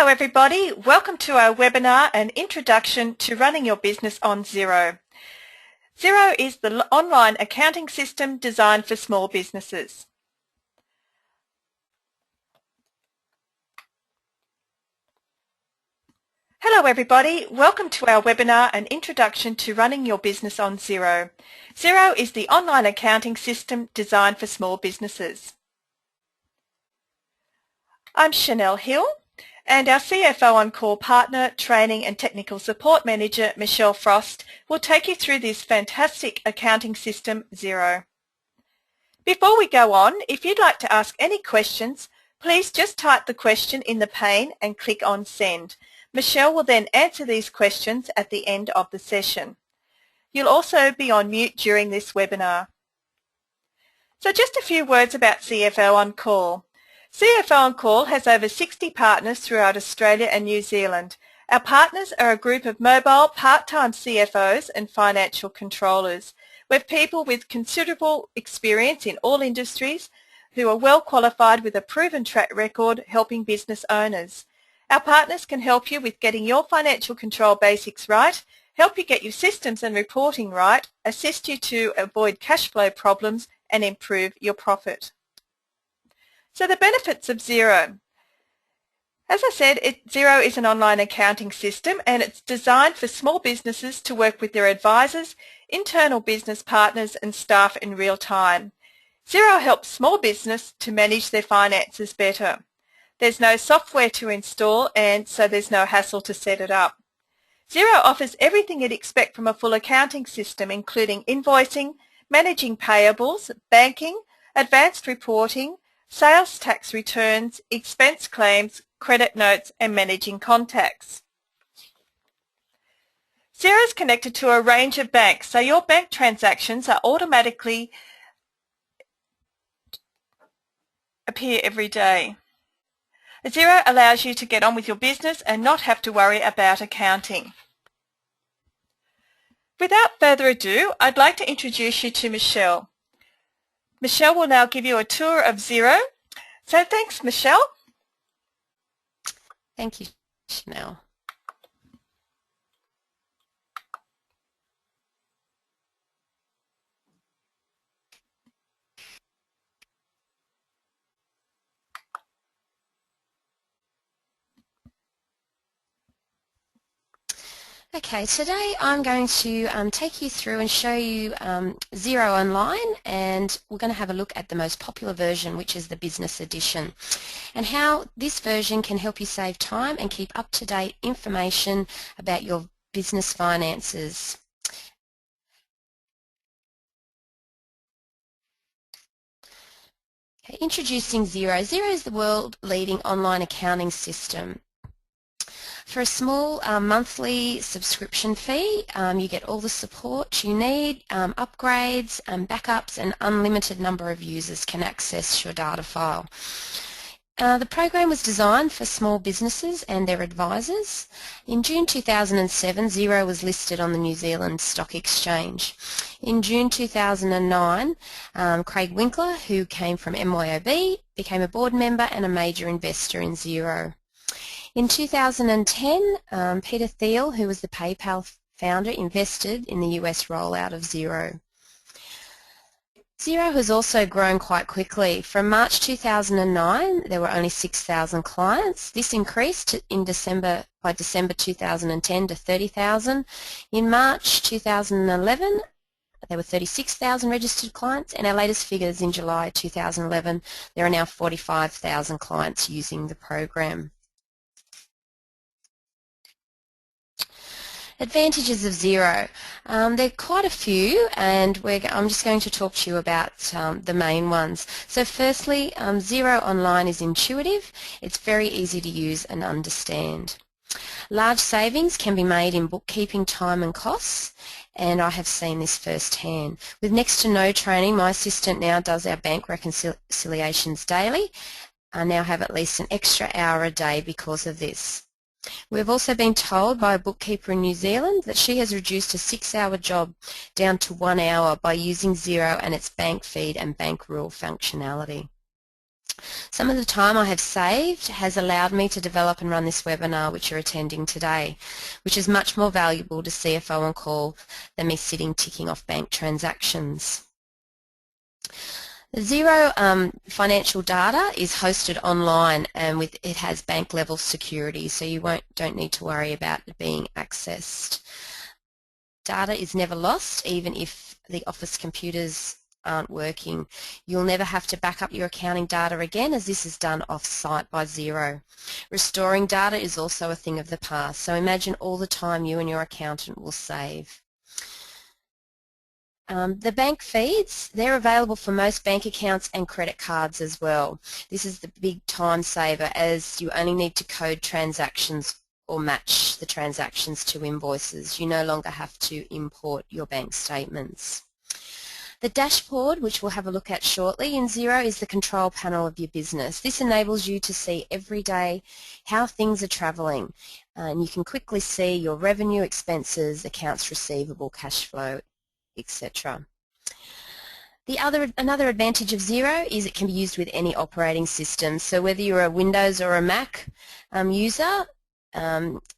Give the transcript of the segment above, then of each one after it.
Hello everybody, welcome to our webinar, An Introduction to Running Your Business on Xero. Xero is the online accounting system designed for small businesses. Hello everybody, welcome to our webinar, An Introduction to Running Your Business on Xero. Xero is the online accounting system designed for small businesses. I'm Chanel Hill, and our CFO on-call partner, training and technical support manager, Michelle Frost, will take you through this fantastic accounting system, Xero. Before we go on, if you'd like to ask any questions, please just type the question in the pane and click on Send. Michelle will then answer these questions at the end of the session. You'll also be on mute during this webinar. So just a few words about CFO on-call. CFO On Call has over 60 partners throughout Australia and New Zealand. Our partners are a group of mobile part-time CFOs and financial controllers. We're people with considerable experience in all industries who are well qualified with a proven track record helping business owners. Our partners can help you with getting your financial control basics right, help you get your systems and reporting right, assist you to avoid cash flow problems and improve your profit. So the benefits of Xero. As I said, Xero is an online accounting system and it's designed for small businesses to work with their advisors, internal business partners and staff in real time. Xero helps small business to manage their finances better. There's no software to install and so there's no hassle to set it up. Xero offers everything you'd expect from a full accounting system, including invoicing, managing payables, banking, advanced reporting, sales tax returns, expense claims, credit notes and managing contacts. Xero is connected to a range of banks, so your bank transactions are automatically appear every day. Xero allows you to get on with your business and not have to worry about accounting. Without further ado, I'd like to introduce you to Michelle. Michelle will now give you a tour of Xero. So thanks, Michelle. Thank you, Chanel. Okay, today I'm going to take you through and show you Xero Online, and we're going to have a look at the most popular version, which is the Business Edition, and how this version can help you save time and keep up-to-date information about your business finances. Okay, introducing Xero. Xero is the world-leading online accounting system. For a small monthly subscription fee, you get all the support you need, upgrades, backups, and unlimited number of users can access your data file. The program was designed for small businesses and their advisors. In June 2007, Xero was listed on the New Zealand Stock Exchange. In June 2009, Craig Winkler, who came from MYOB, became a board member and a major investor in Xero. In 2010, Peter Thiel, who was the PayPal founder, invested in the US rollout of Xero. Xero has also grown quite quickly. From March 2009, there were only 6,000 clients. This increased by December 2010 to 30,000. In March 2011, there were 36,000 registered clients, and our latest figures in July 2011, there are now 45,000 clients using the program. Advantages of Xero. There are quite a few, and I'm just going to talk to you about the main ones. So firstly, Xero Online is intuitive. It's very easy to use and understand. Large savings can be made in bookkeeping time and costs, and I have seen this firsthand. With next to no training, my assistant now does our bank reconciliations daily. I now have at least an extra hour a day because of this. We've also been told by a bookkeeper in New Zealand that she has reduced a 6-hour job down to 1 hour by using Xero and its bank feed and bank rule functionality. Some of the time I have saved has allowed me to develop and run this webinar which you're attending today, which is much more valuable to CFO on call than me sitting ticking off bank transactions. The Xero financial data is hosted online and it has bank level security, so you don't need to worry about it being accessed. Data is never lost, even if the office computers aren't working. You'll never have to back up your accounting data again, as this is done off-site by Xero. Restoring data is also a thing of the past, so imagine all the time you and your accountant will save. The bank feeds, they're available for most bank accounts and credit cards as well. This is the big time saver, as you only need to code transactions or match the transactions to invoices. You no longer have to import your bank statements. The dashboard, which we'll have a look at shortly in Xero, is the control panel of your business. This enables you to see every day how things are travelling, and you can quickly see your revenue, expenses, accounts receivable, cash flow, etc. Another advantage of Xero is it can be used with any operating system. So whether you're a Windows or a Mac user,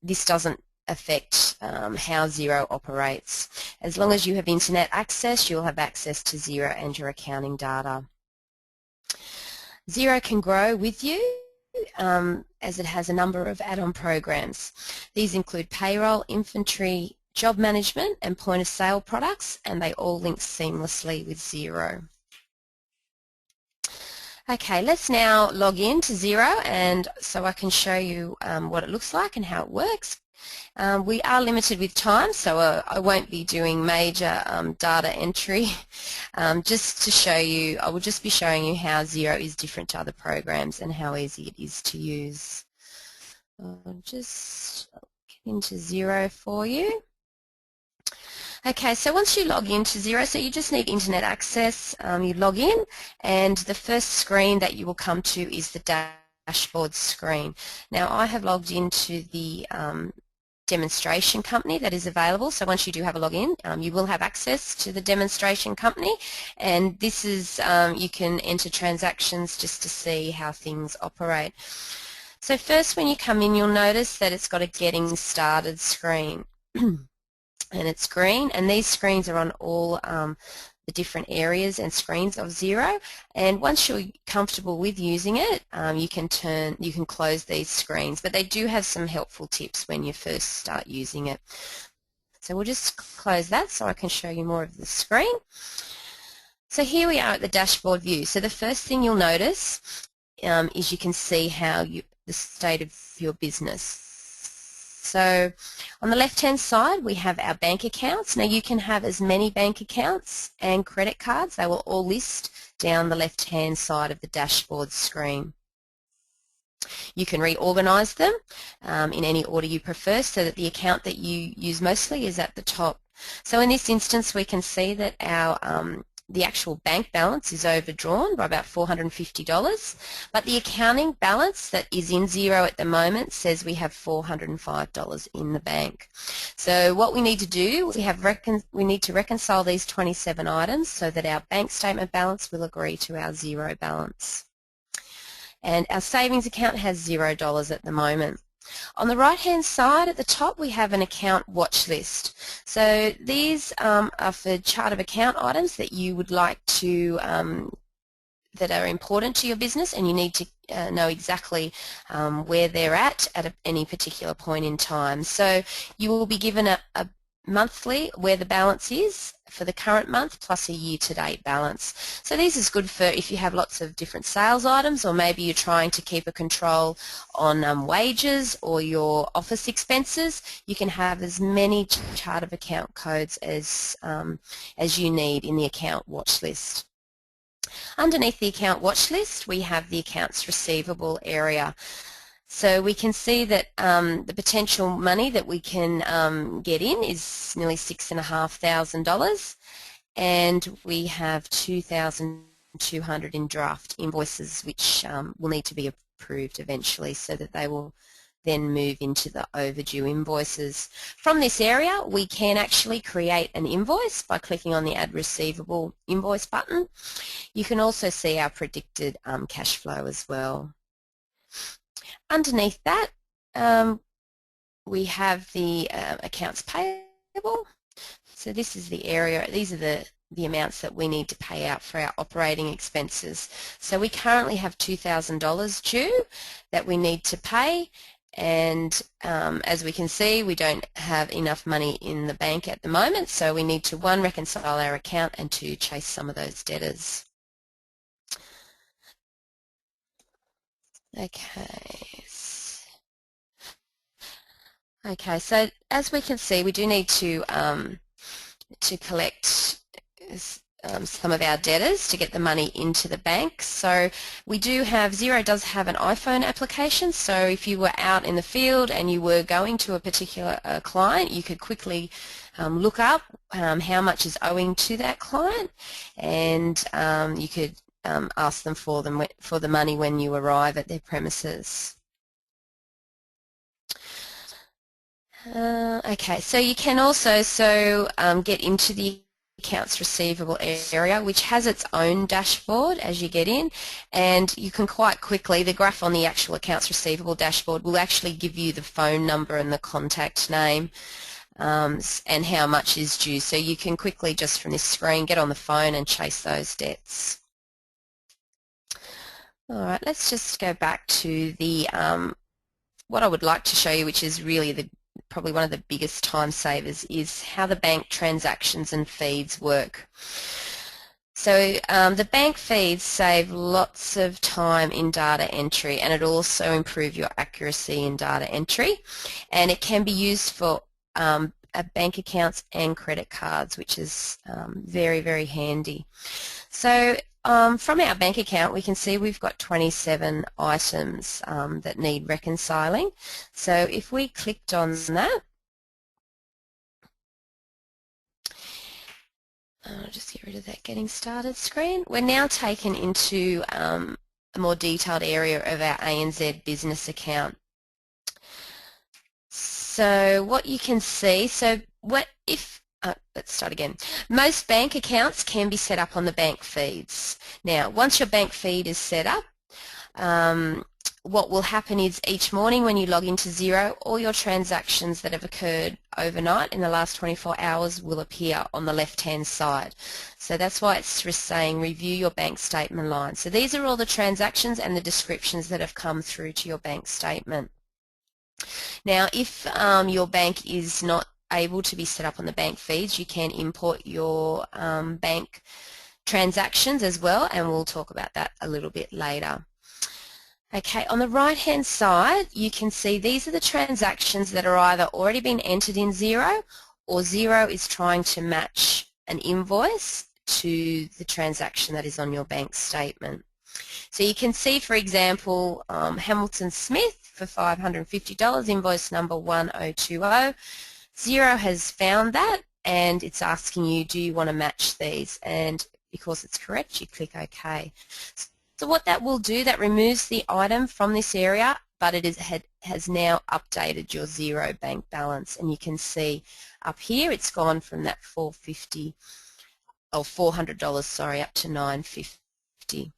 this doesn't affect how Xero operates. As long as you have internet access, you'll have access to Xero and your accounting data. Xero can grow with you as it has a number of add-on programs. These include payroll, inventory, job management and point of sale products, and they all link seamlessly with Xero. Okay, let's now log in to Xero, and so I can show you what it looks like and how it works. We are limited with time, so I won't be doing major data entry. Just to show you, I will just be showing you how Xero is different to other programs and how easy it is to use. I'll just get into Xero for you. Okay, so once you log into Xero, so you just need internet access, you log in, and the first screen that you will come to is the dashboard screen. Now I have logged into the demonstration company that is available, so once you do have a login, you will have access to the demonstration company, and this is, you can enter transactions just to see how things operate. So first when you come in, you'll notice that it's got a getting started screen. And it's green, and these screens are on all the different areas and screens of Xero, and once you're comfortable with using it, you can close these screens, but they do have some helpful tips when you first start using it. So we'll just close that so I can show you more of the screen. So here we are at the dashboard view. So the first thing you'll notice is you can see how the state of your business. So on the left-hand side, we have our bank accounts. Now you can have as many bank accounts and credit cards. They will all list down the left-hand side of the dashboard screen. You can reorganize them in any order you prefer, so that the account that you use mostly is at the top. So in this instance, we can see that our the actual bank balance is overdrawn by about $450, but the accounting balance that is in Xero at the moment says we have $405 in the bank. So what we need to do, we need to reconcile these 27 items so that our bank statement balance will agree to our Xero balance. And our savings account has $0 at the moment. On the right-hand side at the top, we have an account watch list. So these are for chart of account items that you would like to, that are important to your business, and you need to know exactly where they're at any particular point in time. So you will be given a monthly where the balance is for the current month plus a year-to-date balance. So this is good for if you have lots of different sales items, or maybe you're trying to keep a control on wages or your office expenses. You can have as many chart of account codes as you need in the account watch list. Underneath the account watch list, we have the accounts receivable area. So we can see that the potential money that we can get in is nearly $6,500, and we have 2,200 in draft invoices, which will need to be approved eventually, so that they will then move into the overdue invoices. From this area, we can actually create an invoice by clicking on the Add Receivable Invoice button. You can also see our predicted cash flow as well. Underneath that, we have the accounts payable. So this is the area, these are the amounts that we need to pay out for our operating expenses. So we currently have $2,000 due that we need to pay, and as we can see, we don't have enough money in the bank at the moment, so we need to, 1, reconcile our account, and 2, chase some of those debtors. Okay, so as we can see, we do need to collect some of our debtors to get the money into the bank. So we do have, Xero does have an iPhone application, so if you were out in the field and you were going to a particular client, you could quickly look up how much is owing to that client, and you could ask them for the money when you arrive at their premises. Okay, so you can also get into the accounts receivable area, which has its own dashboard as you get in, and you can quite quickly, the graph on the actual accounts receivable dashboard will actually give you the phone number and the contact name and how much is due. So you can quickly, just from this screen, get on the phone and chase those debts. Alright, let's just go back to the what I would like to show you, which is really probably one of the biggest time savers, is how the bank transactions and feeds work. So the bank feeds save lots of time in data entry, and it also improves your accuracy in data entry, and it can be used for bank accounts and credit cards, which is very, very handy. So from our bank account, we can see we've got 27 items that need reconciling. So if we clicked on that, I'll just get rid of that getting started screen. We're now taken into a more detailed area of our ANZ business account. So what you can see, let's start again. Most bank accounts can be set up on the bank feeds. Now, once your bank feed is set up, what will happen is each morning when you log into Xero, all your transactions that have occurred overnight in the last 24 hours will appear on the left-hand side. So that's why it's just saying review your bank statement line. So these are all the transactions and the descriptions that have come through to your bank statement. Now, if your bank is not able to be set up on the bank feeds, you can import your bank transactions as well, and we'll talk about that a little bit later. Okay, on the right hand side you can see these are the transactions that are either already been entered in Xero, or Xero is trying to match an invoice to the transaction that is on your bank statement. So you can see, for example, Hamilton Smith for $550, invoice number 1020. Xero has found that, and it's asking you, do you want to match these? And because it's correct, you click OK. So what that will do, that removes the item from this area, but it has now updated your Xero bank balance, and you can see up here it's gone from that $400, sorry, up to $950.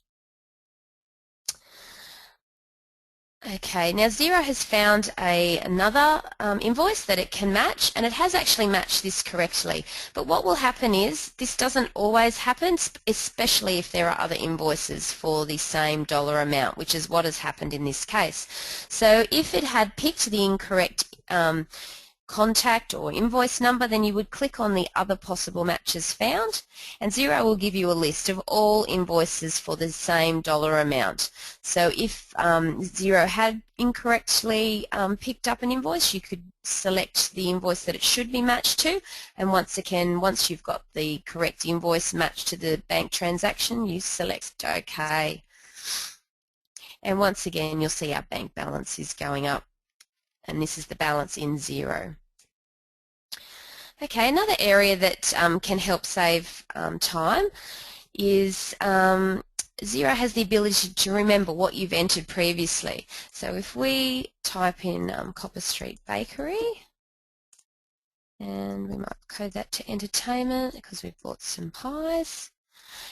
Okay, now Xero has found another invoice that it can match, and it has actually matched this correctly. But what will happen is, this doesn't always happen, especially if there are other invoices for the same dollar amount, which is what has happened in this case. So if it had picked the incorrect contact or invoice number, then you would click on the other possible matches found, and Xero will give you a list of all invoices for the same dollar amount. So if Xero had incorrectly picked up an invoice, you could select the invoice that it should be matched to, and once again, once you've got the correct invoice matched to the bank transaction, you select OK. And once again, you'll see our bank balance is going up, and this is the balance in Xero. Okay, another area that can help save time is Xero has the ability to remember what you've entered previously. So if we type in Copper Street Bakery, and we might code that to entertainment because we've bought some pies.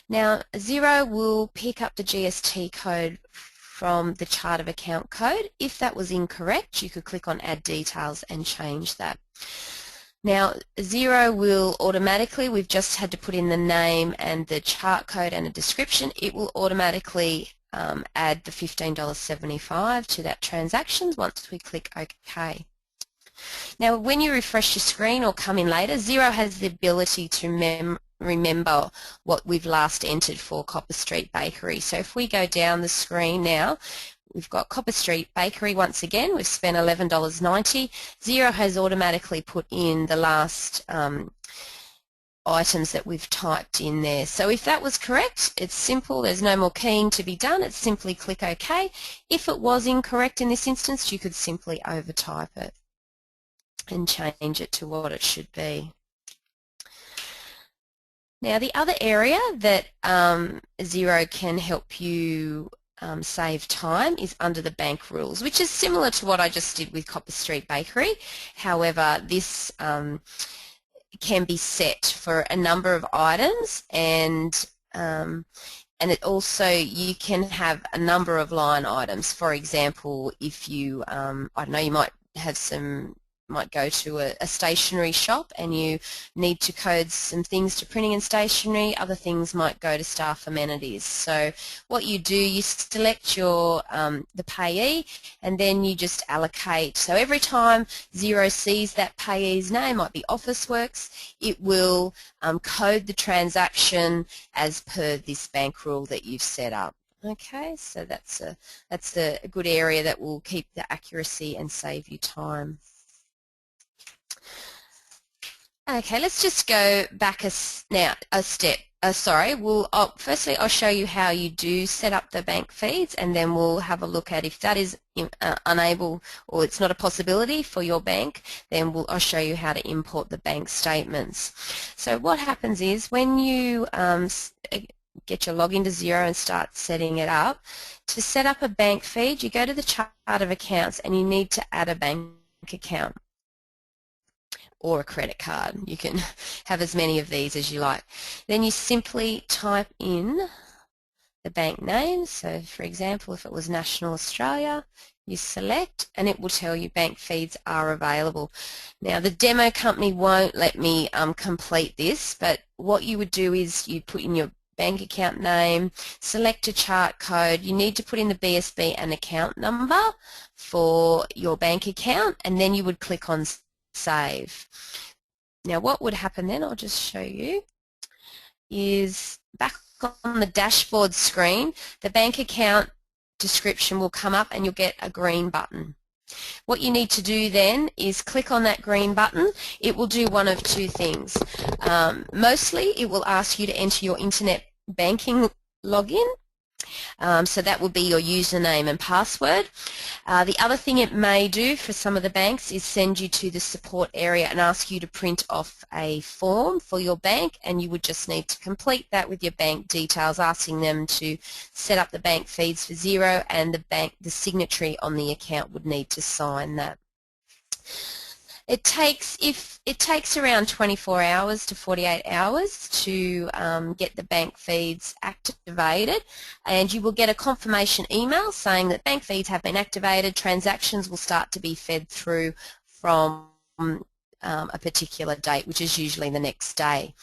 Now Xero will pick up the GST code from the chart of account code. If that was incorrect, you could click on Add Details and change that. Now Xero will automatically, we've just had to put in the name and the chart code and a description, it will automatically add the $15.75 to that transaction once we click OK. Now when you refresh your screen or come in later, Xero has the ability to remember what we've last entered for Copper Street Bakery. So if we go down the screen now, we've got Copper Street Bakery once again, we've spent $11.90. Xero has automatically put in the last items that we've typed in there. So if that was correct, it's simple, there's no more keying to be done, it's simply click OK. If it was incorrect in this instance, you could simply overtype it and change it to what it should be. Now the other area that Xero can help you save time is under the bank rules, which is similar to what I just did with Copper Street Bakery. However, this can be set for a number of items, and it also, you can have a number of line items. For example, if you, I don't know, you might have might go to a stationery shop and you need to code some things to printing and stationery, other things might go to staff amenities. So what you do, you select your the payee, and then you just allocate. So every time Xero sees that payee's name, might be Officeworks, it will code the transaction as per this bank rule that you've set up. Okay, so that's a good area that will keep the accuracy and save you time. Okay, let's just go back a step. Firstly, I'll show you how you do set up the bank feeds, and then we'll have a look at if that is unable or it's not a possibility for your bank, then I'll show you how to import the bank statements. So what happens is when you get your login to Xero and start setting it up, to set up a bank feed, you go to the chart of accounts and you need to add a bank account or a credit card. You can have as many of these as you like. Then you simply type in the bank name. So for example, if it was National Australia, you select and it will tell you bank feeds are available. Now the demo company won't let me complete this, but what you would do is you put in your bank account name, select a chart code, you need to put in the BSB and account number for your bank account, and then you would click on Save. Now what would happen then, I'll just show you, is back on the dashboard screen, the bank account description will come up and you'll get a green button. What you need to do then is click on that green button. It will do one of two things. Mostly it will ask you to enter your internet banking login. So that will be your username and password. The other thing it may do for some of the banks is send you to the support area and ask you to print off a form for your bank, and you would just need to complete that with your bank details, asking them to set up the bank feeds for Xero, and the signatory on the account would need to sign that. It takes around 24 hours to 48 hours to get the bank feeds activated, and you will get a confirmation email saying that bank feeds have been activated. Transactions will start to be fed through from a particular date, which is usually the next day.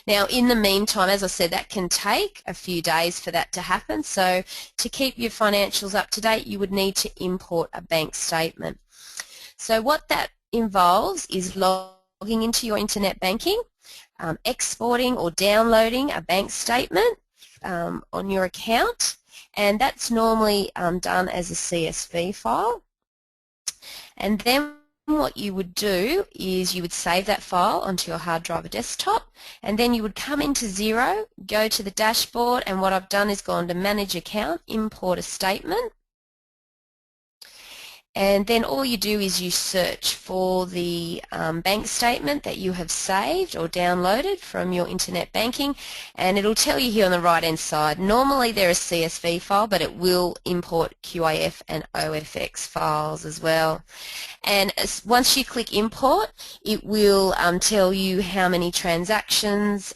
Now in the meantime, as I said, that can take a few days for that to happen, so to keep your financials up to date you would need to import a bank statement. So what that involves is logging into your internet banking, exporting or downloading a bank statement on your account, and that's normally done as a CSV file. And then what you would do is you would save that file onto your hard drive or desktop, and then you would come into Xero, go to the dashboard, and what I've done is gone to Manage Account, Import a Statement. And then all you do is you search for the bank statement that you have saved or downloaded from your internet banking, and it'll tell you here on the right hand side. Normally they're a CSV file, but it will import QAF and OFX files as well. And once you click import, it will tell you how many transactions.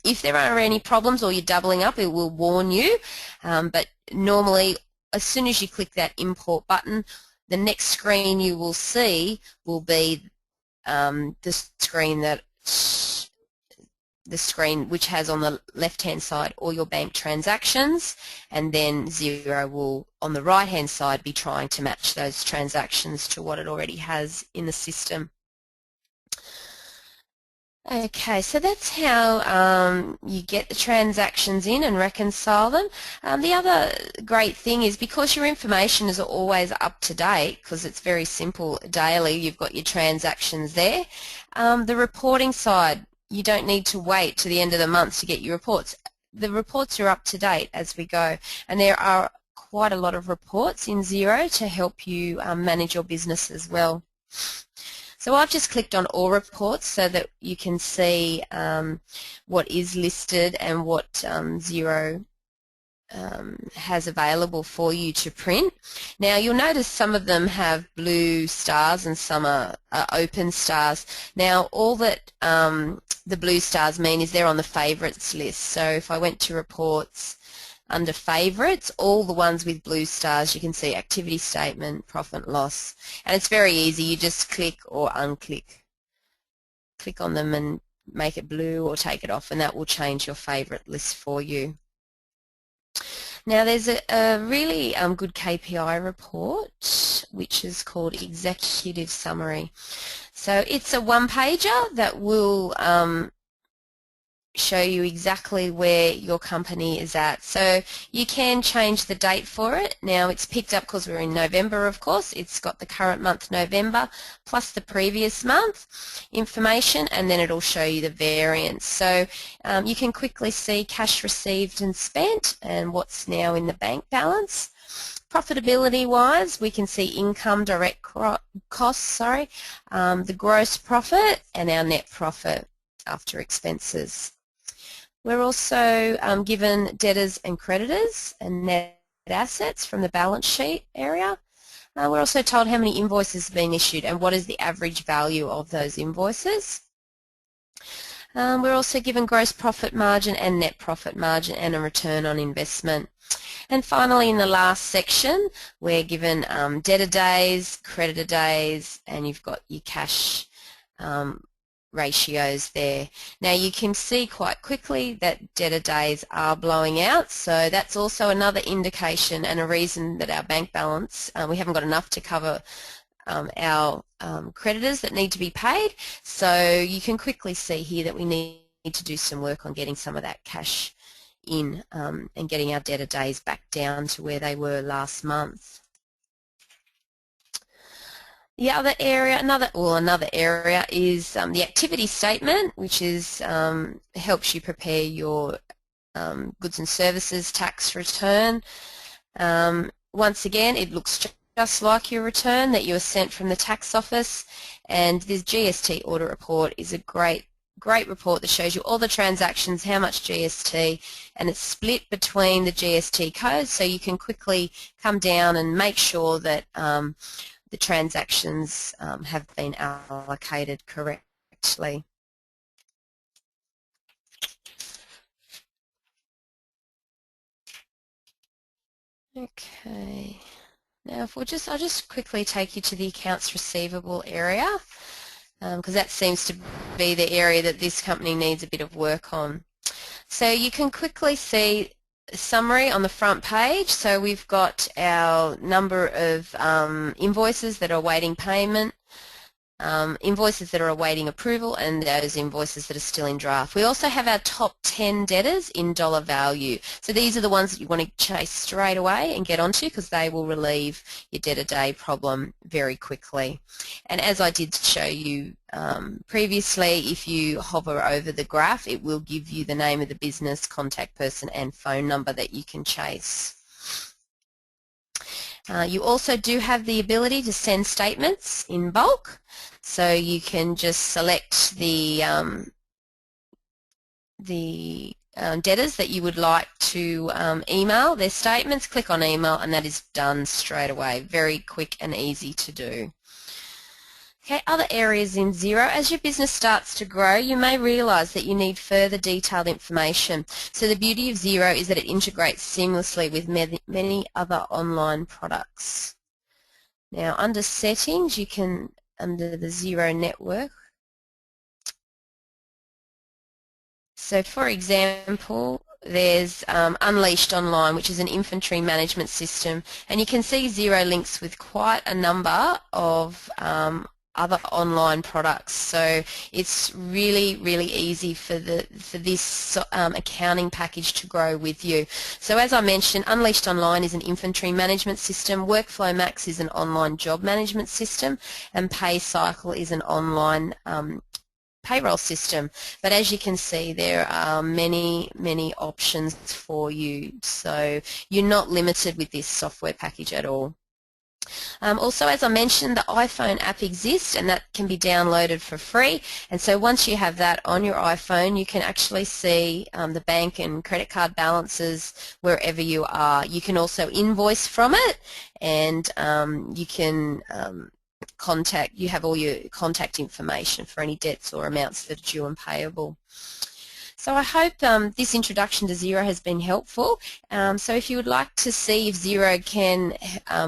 If there are any problems or you're doubling up, it will warn you. But normally, as soon as you click that import button, the next screen you will see will be the screen which has on the left-hand side all your bank transactions, and then Xero will on the right-hand side be trying to match those transactions to what it already has in the system. Okay, so that's how you get the transactions in and reconcile them. The other great thing is because your information is always up to date, because it's very simple daily, you've got your transactions there. The reporting side, you don't need to wait to the end of the month to get your reports. The reports are up to date as we go, and there are quite a lot of reports in Xero to help you manage your business as well. So I've just clicked on all reports so that you can see what is listed and what Xero has available for you to print. Now you'll notice some of them have blue stars and some are open stars. Now all that the blue stars mean is they're on the favourites list. So if I went to reports, under favourites, all the ones with blue stars, you can see activity statement, profit and loss. And it's very easy. You just click or unclick. Click on them and make it blue or take it off, and that will change your favourite list for you. Now there's a really good KPI report which is called Executive Summary. So it's a one-pager that will show you exactly where your company is at. So you can change the date for it. Now it's picked up because we're in November, of course. It's got the current month November plus the previous month information, and then it'll show you the variance. So you can quickly see cash received and spent and what's now in the bank balance. Profitability wise, we can see income, direct costs, the gross profit and our net profit after expenses. We're also given debtors and creditors and net assets from the balance sheet area. We're also told how many invoices are being issued and what is the average value of those invoices. We're also given gross profit margin and net profit margin and a return on investment. And finally, in the last section, we're given debtor days, creditor days, and you've got your cash ratios there. Now you can see quite quickly that debtor days are blowing out, so that's also another indication and a reason that our bank balance, we haven't got enough to cover our creditors that need to be paid. So you can quickly see here that we need to do some work on getting some of that cash in and getting our debtor days back down to where they were last month. The other area, another area is the activity statement, which is helps you prepare your goods and services tax return. Once again, it looks just like your return that you were sent from the tax office, and this GST audit report is a great report that shows you all the transactions, how much GST, and it's split between the GST codes, so you can quickly come down and make sure that the transactions have been allocated correctly. Okay. Now, I'll just quickly take you to the accounts receivable area, because that seems to be the area that this company needs a bit of work on. So you can quickly see a summary on the front page. So we've got our number of invoices that are awaiting payment, invoices that are awaiting approval, and those invoices that are still in draft. We also have our top 10 debtors in dollar value. So these are the ones that you want to chase straight away and get onto, because they will relieve your debtor day problem very quickly. And as I did show you previously, if you hover over the graph, it will give you the name of the business, contact person and phone number that you can chase. You also do have the ability to send statements in bulk, so you can just select the debtors that you would like to email their statements, click on email, and that is done straight away. Very quick and easy to do. Okay, other areas in Xero. As your business starts to grow, you may realise that you need further detailed information. So the beauty of Xero is that it integrates seamlessly with many other online products. Now, under settings, you can, under the Xero network, so for example, there's Unleashed Online, which is an inventory management system, and you can see Xero links with quite a number of other online products. So it's really, really easy for this accounting package to grow with you. So as I mentioned, Unleashed Online is an inventory management system, Workflow Max is an online job management system, and PayCycle is an online payroll system. But as you can see, there are many, many options for you. So you're not limited with this software package at all. Also, as I mentioned, the iPhone app exists, and that can be downloaded for free. And so once you have that on your iPhone, you can actually see the bank and credit card balances wherever you are. You can also invoice from it, and you can you have all your contact information for any debts or amounts that are due and payable. So I hope this introduction to Xero has been helpful. So if you would like to see if Xero can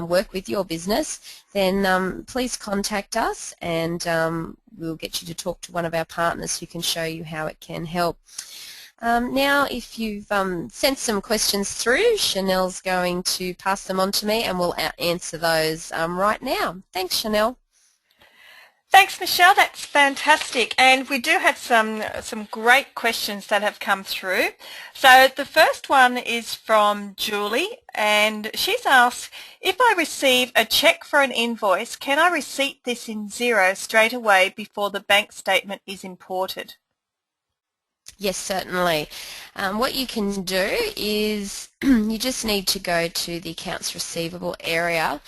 work with your business, then please contact us, and we'll get you to talk to one of our partners who can show you how it can help. Now, if you've sent some questions through, Chanel's going to pass them on to me, and we'll answer those right now. Thanks, Chanel. Thanks, Michelle. That's fantastic. And we do have some great questions that have come through. So the first one is from Julie, and she's asked, if I receive a check for an invoice, can I receipt this in Xero straight away before the bank statement is imported? Yes, certainly. What you can do is you just need to go to the accounts receivable area,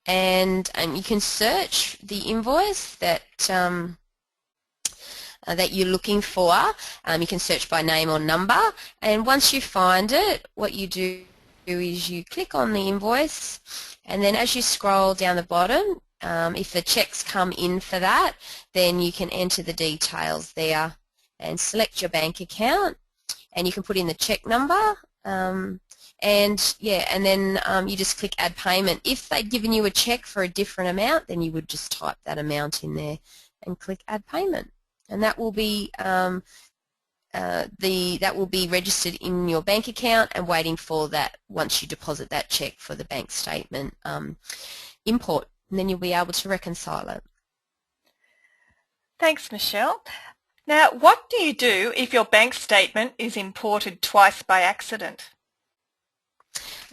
and you can search the invoice that that you're looking for. You can search by name or number, and once you find it, what you do is you click on the invoice, and then as you scroll down the bottom, if the checks come in for that, then you can enter the details there and select your bank account, and you can put in the check number, and then you just click add payment. If they'd given you a check for a different amount, then you would just type that amount in there and click add payment, and that will be registered in your bank account and waiting for that once you deposit that check for the bank statement import, and then you'll be able to reconcile it. Thanks, Michelle. Now, what do you do if your bank statement is imported twice by accident?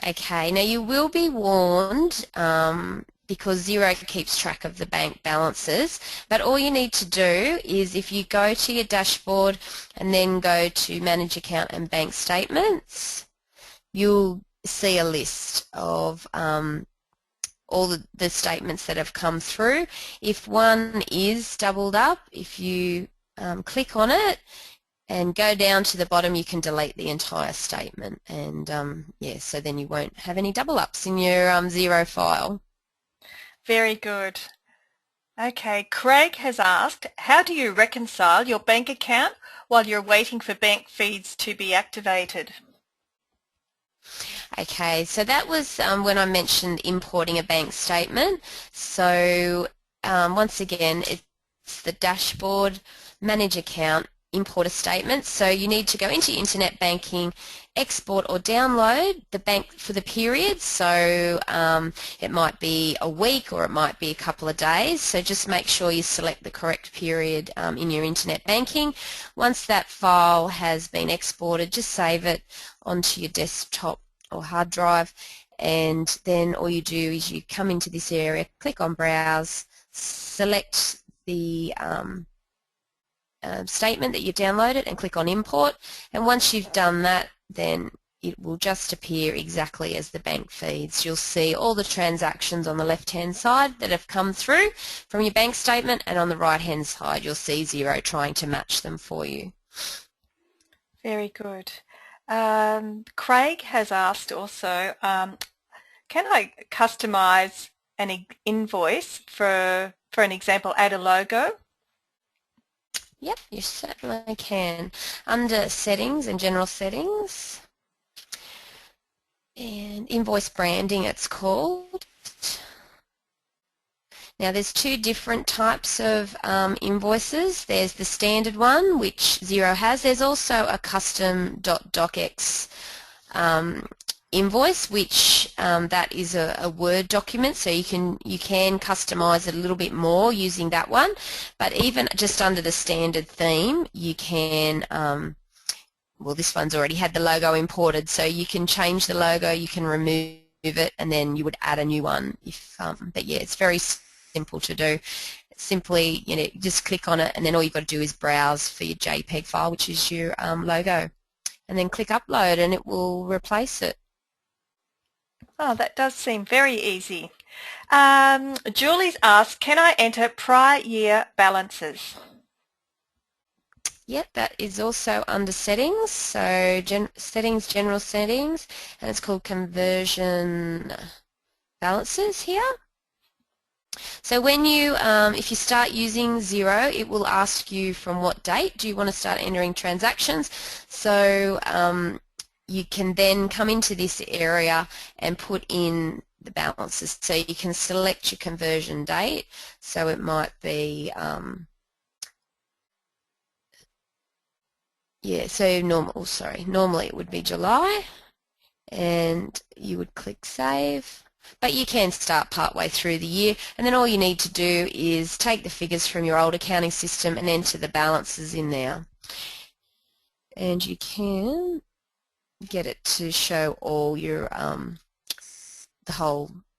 Okay, now you will be warned because Xero keeps track of the bank balances, but all you need to do is, if you go to your dashboard and then go to Manage Account and Bank Statements, you'll see a list of all the statements that have come through. If one is doubled up, if you click on it and go down to the bottom, you can delete the entire statement, and so then you won't have any double ups in your Xero file. Very good. Okay, Craig has asked, how do you reconcile your bank account while you're waiting for bank feeds to be activated? Okay, so that was when I mentioned importing a bank statement. So once again, it's the dashboard, Manage Account, import a statement. So you need to go into internet banking, export or download the bank for the period. So it might be a week or it might be a couple of days. So just make sure you select the correct period in your internet banking. Once that file has been exported, just save it onto your desktop or hard drive, and then all you do is you come into this area, click on Browse, select the statement that you downloaded and click on Import, and once you've done that, then it will just appear exactly as the bank feeds. You'll see all the transactions on the left-hand side that have come through from your bank statement, and on the right-hand side you'll see Xero trying to match them for you. Very good. Craig has asked also, can I customize an invoice for an example, add a logo? Yep, you certainly can. Under settings and general settings, and invoice branding it's called. Now there's two different types of invoices. There's the standard one, which Xero has. There's also a custom .docx invoice, which that is a Word document, so you can customize it a little bit more using that one. But even just under the standard theme, you can well, this one's already had the logo imported, so you can change the logo, you can remove it, and then you would add a new one. But yeah, it's very simple to do. Simply, just click on it, and then all you've got to do is browse for your JPEG file, which is your logo, and then click upload, and it will replace it. Oh, that does seem very easy. Julie's asked, can I enter prior year balances? Yep, that is also under settings. So settings, general settings, and it's called conversion balances here. So when you, if you start using Xero, it will ask you from what date do you want to start entering transactions. So you can then come into this area and put in the balances. So you can select your conversion date. So it might be, yeah, so normally it would be July, and you would click save. But you can start partway through the year, and then all you need to do is take the figures from your old accounting system and enter the balances in there. And you can get it to show all your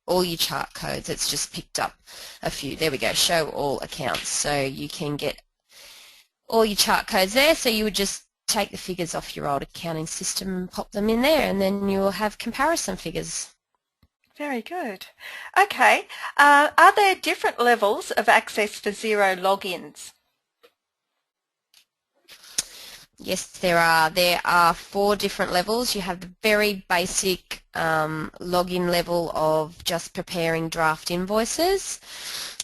all your chart codes. It's just picked up a few. There we go, show all accounts. So you can get all your chart codes there, so you would just take the figures off your old accounting system and pop them in there, and then you'll have comparison figures. Very good. Okay, are there different levels of access for Xero logins? Yes, there are. There are 4 different levels. You have the very basic login level of just preparing draft invoices.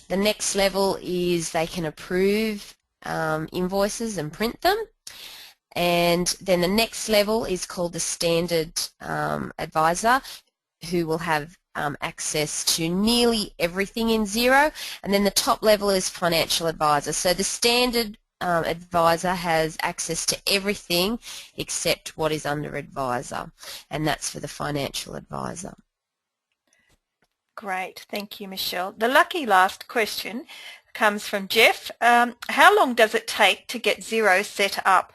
The next level is they can approve invoices and print them. And then the next level is called the standard advisor, who will have access to nearly everything in Xero. And then the top level is financial advisor. So the standard advisor has access to everything except what is under advisor, and that's for the financial advisor. Great, thank you, Michelle. The lucky last question comes from Jeff. How long does it take to get Xero set up?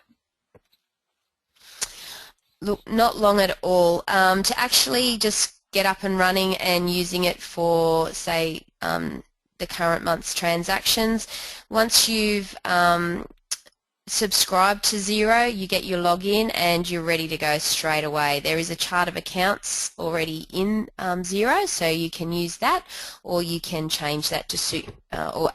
Look, not long at all. To actually just get up and running and using it for, say, the current month's transactions, once you've subscribed to Xero, you get your login and you're ready to go straight away. There is a chart of accounts already in Xero, so you can use that, or you can change that to suit, or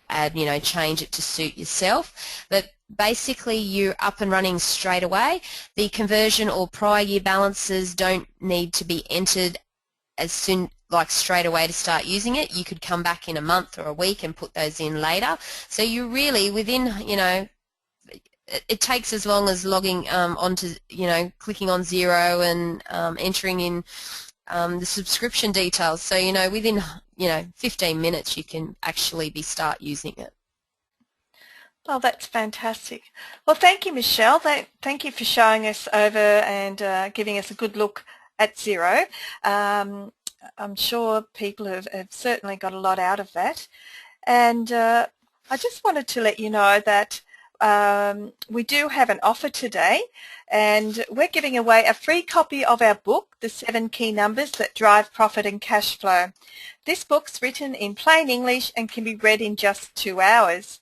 add, change it to suit yourself. But basically you're up and running straight away. The conversion or prior year balances don't need to be entered as soon, like straight away, to start using it. You could come back in a month or a week and put those in later. So you really, within, it takes as long as logging onto, clicking on Xero and entering in the subscription details. So, within, 15 minutes you can actually start using it. Oh, that's fantastic. Well, thank you, Michelle. Thank you for showing us over and giving us a good look at Xero. I'm sure people have certainly got a lot out of that. And I just wanted to let you know that we do have an offer today, and we're giving away a free copy of our book, The 7 Key Numbers That Drive Profit and Cash Flow. This book's written in plain English and can be read in just 2 hours.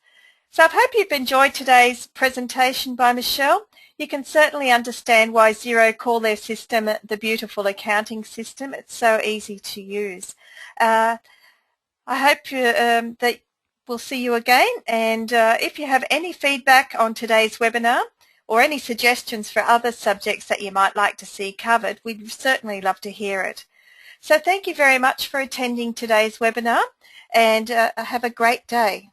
So I hope you've enjoyed today's presentation by Michelle. You can certainly understand why Xero call their system the beautiful accounting system. It's so easy to use. I hope that we'll see you again, and if you have any feedback on today's webinar or any suggestions for other subjects that you might like to see covered, we'd certainly love to hear it. So thank you very much for attending today's webinar, and have a great day.